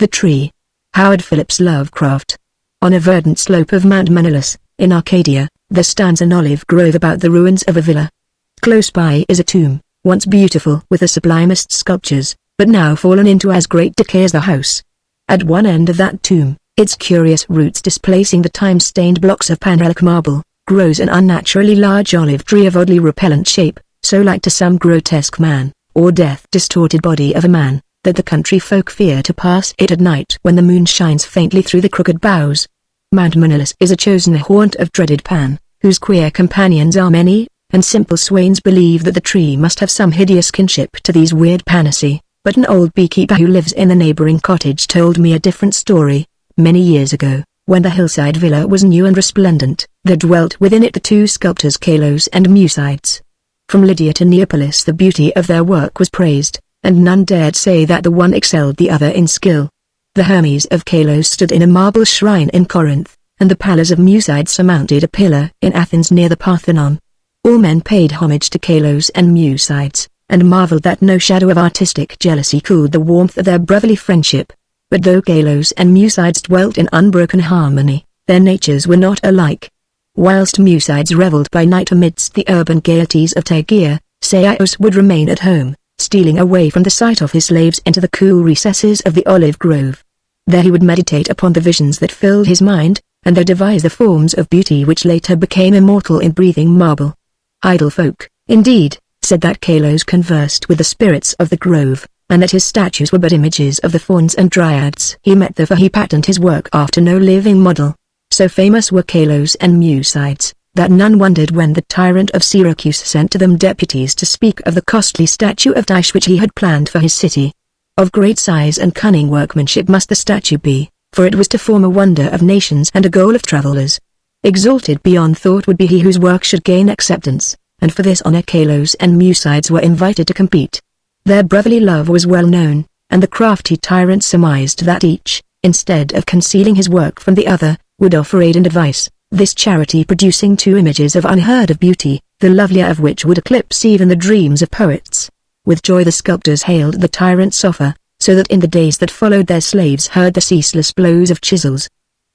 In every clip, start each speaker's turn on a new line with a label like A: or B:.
A: The Tree. Howard Phillips Lovecraft. On a verdant slope of Mount Menelaus, in Arcadia, there stands an olive grove about the ruins of a villa. Close by is a tomb, once beautiful with the sublimest sculptures, but now fallen into as great decay as the house. At one end of that tomb, its curious roots displacing the time-stained blocks of Pan-relic marble, grows an unnaturally large olive tree of oddly repellent shape, so like to some grotesque man, or death-distorted body of a man, that the country folk fear to pass it at night when the moon shines faintly through the crooked boughs. Mount Menelaus is a chosen haunt of dreaded Pan, whose queer companions are many, and simple swains believe that the tree must have some hideous kinship to these weird Panacea, but an old beekeeper who lives in the neighboring cottage told me a different story. Many years ago, when the hillside villa was new and resplendent, there dwelt within it the two sculptors Kalos and Mucides. From Lydia to Neapolis the beauty of their work was praised, and none dared say that the one excelled the other in skill. The Hermes of Kalos stood in a marble shrine in Corinth, and the Pallas of Mucides surmounted a pillar in Athens near the Parthenon. All men paid homage to Kalos and Mucides, and marveled that no shadow of artistic jealousy cooled the warmth of their brotherly friendship. But though Kalos and Mucides dwelt in unbroken harmony, their natures were not alike. Whilst Mucides revelled by night amidst the urban gaieties of Tegea, Seios would remain at home, stealing away from the sight of his slaves into the cool recesses of the olive grove. There he would meditate upon the visions that filled his mind, and there devise the forms of beauty which later became immortal in breathing marble. Idle folk, indeed, said that Kalos conversed with the spirits of the grove, and that his statues were but images of the fauns and dryads he met there, for he patterned his work after no living model. So famous were Kalos and Mucides, that none wondered when the tyrant of Syracuse sent to them deputies to speak of the costly statue of Tyche which he had planned for his city. Of great size and cunning workmanship must the statue be, for it was to form a wonder of nations and a goal of travelers. Exalted beyond thought would be he whose work should gain acceptance, and for this honor Kalos and Mucides were invited to compete. Their brotherly love was well known, and the crafty tyrant surmised that each, instead of concealing his work from the other, would offer aid and advice, this charity producing two images of unheard of beauty, the lovelier of which would eclipse even the dreams of poets. With joy the sculptors hailed the tyrant's offer, so that in the days that followed their slaves heard the ceaseless blows of chisels.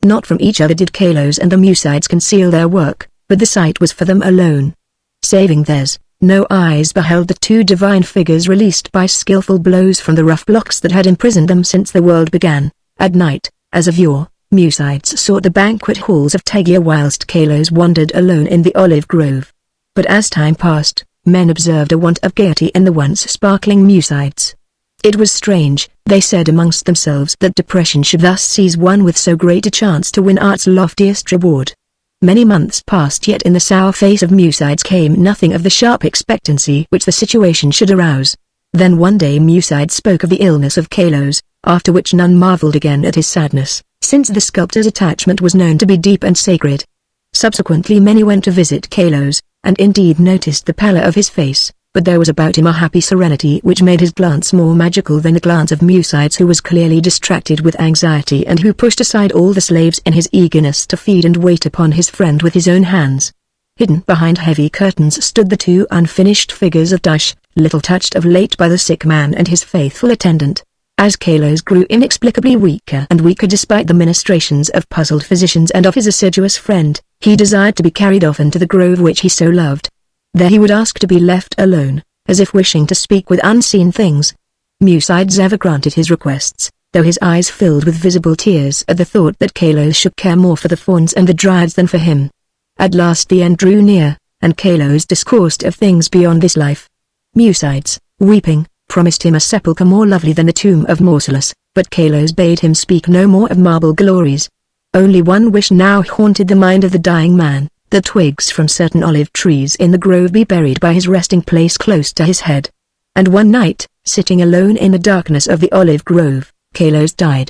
A: Not from each other did Kalos and the Mucides conceal their work, but the sight was for them alone. Saving theirs, no eyes beheld the two divine figures released by skillful blows from the rough blocks that had imprisoned them since the world began. At night, as of yore, Mucides sought the banquet halls of Tegea whilst Kalos wandered alone in the olive grove. But as time passed, men observed a want of gaiety in the once sparkling Mucides. It was strange, they said amongst themselves, that depression should thus seize one with so great a chance to win art's loftiest reward. Many months passed, yet in the sour face of Mucides came nothing of the sharp expectancy which the situation should arouse. Then one day Mucides spoke of the illness of Kalos, after which none marveled again at his sadness, since the sculptor's attachment was known to be deep and sacred. Subsequently many went to visit Kalos, and indeed noticed the pallor of his face, but there was about him a happy serenity which made his glance more magical than the glance of Mucides, who was clearly distracted with anxiety and who pushed aside all the slaves in his eagerness to feed and wait upon his friend with his own hands. Hidden behind heavy curtains stood the two unfinished figures of Tyche, little touched of late by the sick man and his faithful attendant. As Kalos grew inexplicably weaker and weaker despite the ministrations of puzzled physicians and of his assiduous friend, he desired to be carried off into the grove which he so loved. There he would ask to be left alone, as if wishing to speak with unseen things. Mucides ever granted his requests, though his eyes filled with visible tears at the thought that Kalos should care more for the fauns and the dryads than for him. At last the end drew near, and Kalos discoursed of things beyond this life. Mucides, weeping, promised him a sepulchre more lovely than the tomb of Mausolus, but Kalos bade him speak no more of marble glories. Only one wish now haunted the mind of the dying man, that twigs from certain olive trees in the grove be buried by his resting place close to his head. And one night, sitting alone in the darkness of the olive grove, Kalos died.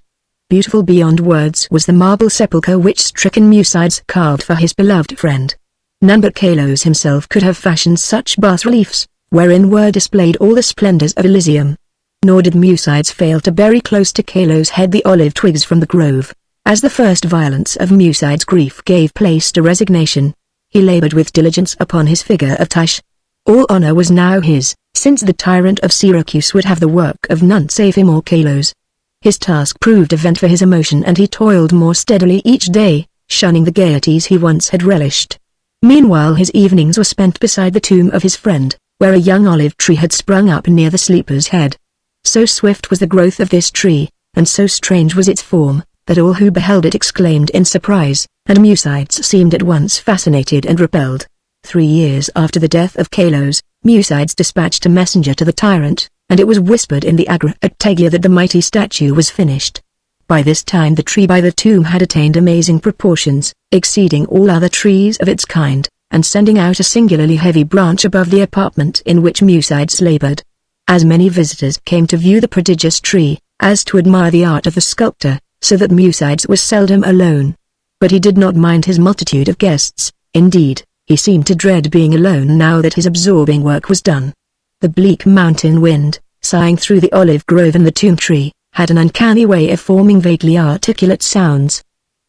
A: Beautiful beyond words was the marble sepulchre which stricken Mucides carved for his beloved friend. None but Kalos himself could have fashioned such bas-reliefs, wherein were displayed all the splendors of Elysium. Nor did Mucides fail to bury close to Kalos' head the olive twigs from the grove. As the first violence of Mucides' grief gave place to resignation, he labored with diligence upon his figure of Tyche. All honor was now his, since the tyrant of Syracuse would have the work of none save him or Kalos. His task proved a vent for his emotion, and he toiled more steadily each day, shunning the gaieties he once had relished. Meanwhile his evenings were spent beside the tomb of his friend, where a young olive tree had sprung up near the sleeper's head. So swift was the growth of this tree, and so strange was its form, that all who beheld it exclaimed in surprise, and Mucides seemed at once fascinated and repelled. 3 years after the death of Kalos, Mucides dispatched a messenger to the tyrant, and it was whispered in the Agra at Tegea that the mighty statue was finished. By this time the tree by the tomb had attained amazing proportions, exceeding all other trees of its kind, and sending out a singularly heavy branch above the apartment in which Mucides labored. As many visitors came to view the prodigious tree, as to admire the art of the sculptor, so that Mucides was seldom alone. But he did not mind his multitude of guests. Indeed, he seemed to dread being alone now that his absorbing work was done. The bleak mountain wind, sighing through the olive grove and the tomb tree, had an uncanny way of forming vaguely articulate sounds.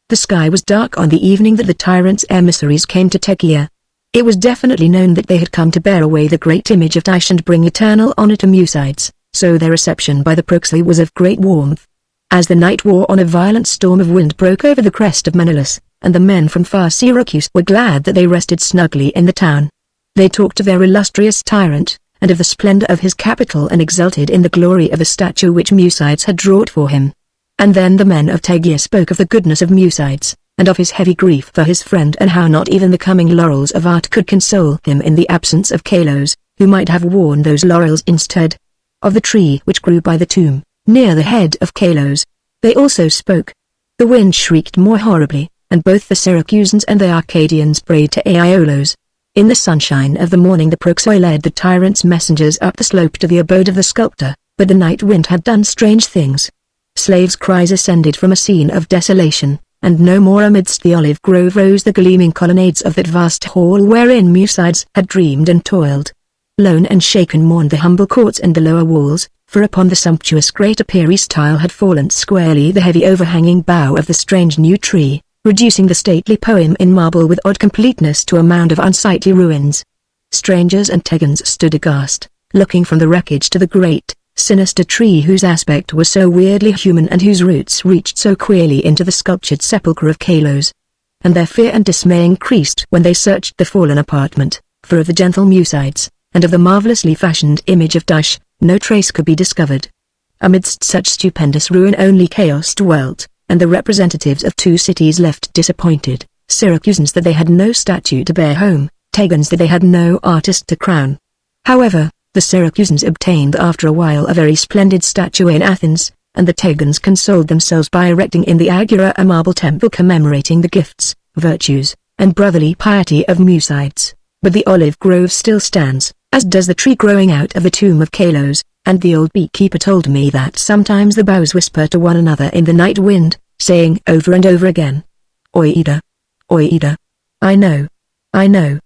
A: The sky was dark on the evening that the tyrant's emissaries came to Tegea. It was definitely known that they had come to bear away the great image of Tyche and bring eternal honor to Mucides, so their reception by the proxy was of great warmth. As the night wore on, a violent storm of wind broke over the crest of Menelaus, and the men from far Syracuse were glad that they rested snugly in the town. They talked of their illustrious tyrant, and of the splendor of his capital, and exulted in the glory of the statue which Mucides had wrought for him. And then the men of Tegea spoke of the goodness of Mucides, and of his heavy grief for his friend, and how not even the coming laurels of art could console him in the absence of Kalos, who might have worn those laurels instead. Of the tree which grew by the tomb, near the head of Kalos, they also spoke. The wind shrieked more horribly, and both the Syracusans and the Arcadians prayed to Aiolos. In the sunshine of the morning the proxy led the tyrant's messengers up the slope to the abode of the sculptor, but the night wind had done strange things. Slaves' cries ascended from a scene of desolation, and no more amidst the olive grove rose the gleaming colonnades of that vast hall wherein Mucides had dreamed and toiled. Lone and shaken mourned the humble courts and the lower walls, for upon the sumptuous greater peristyle had fallen squarely the heavy overhanging bough of the strange new tree, reducing the stately poem in marble with odd completeness to a mound of unsightly ruins. Strangers and Tegans stood aghast, looking from the wreckage to the great, sinister tree whose aspect was so weirdly human and whose roots reached so queerly into the sculptured sepulchre of Kalos. And their fear and dismay increased when they searched the fallen apartment, for of the gentle Mucides, and of the marvelously fashioned image of Tyche, no trace could be discovered. Amidst such stupendous ruin only chaos dwelt, and the representatives of 2 cities left disappointed, Syracusans that they had no statue to bear home, Tegans that they had no artist to crown. However, the Syracusans obtained after a while a very splendid statue in Athens, and the Tegans consoled themselves by erecting in the Agora a marble temple commemorating the gifts, virtues, and brotherly piety of Mucides. But the olive grove still stands, as does the tree growing out of the tomb of Kalos, and the old beekeeper told me that sometimes the boughs whisper to one another in the night wind, saying over and over again, "Oida! Oida! I know! I know!"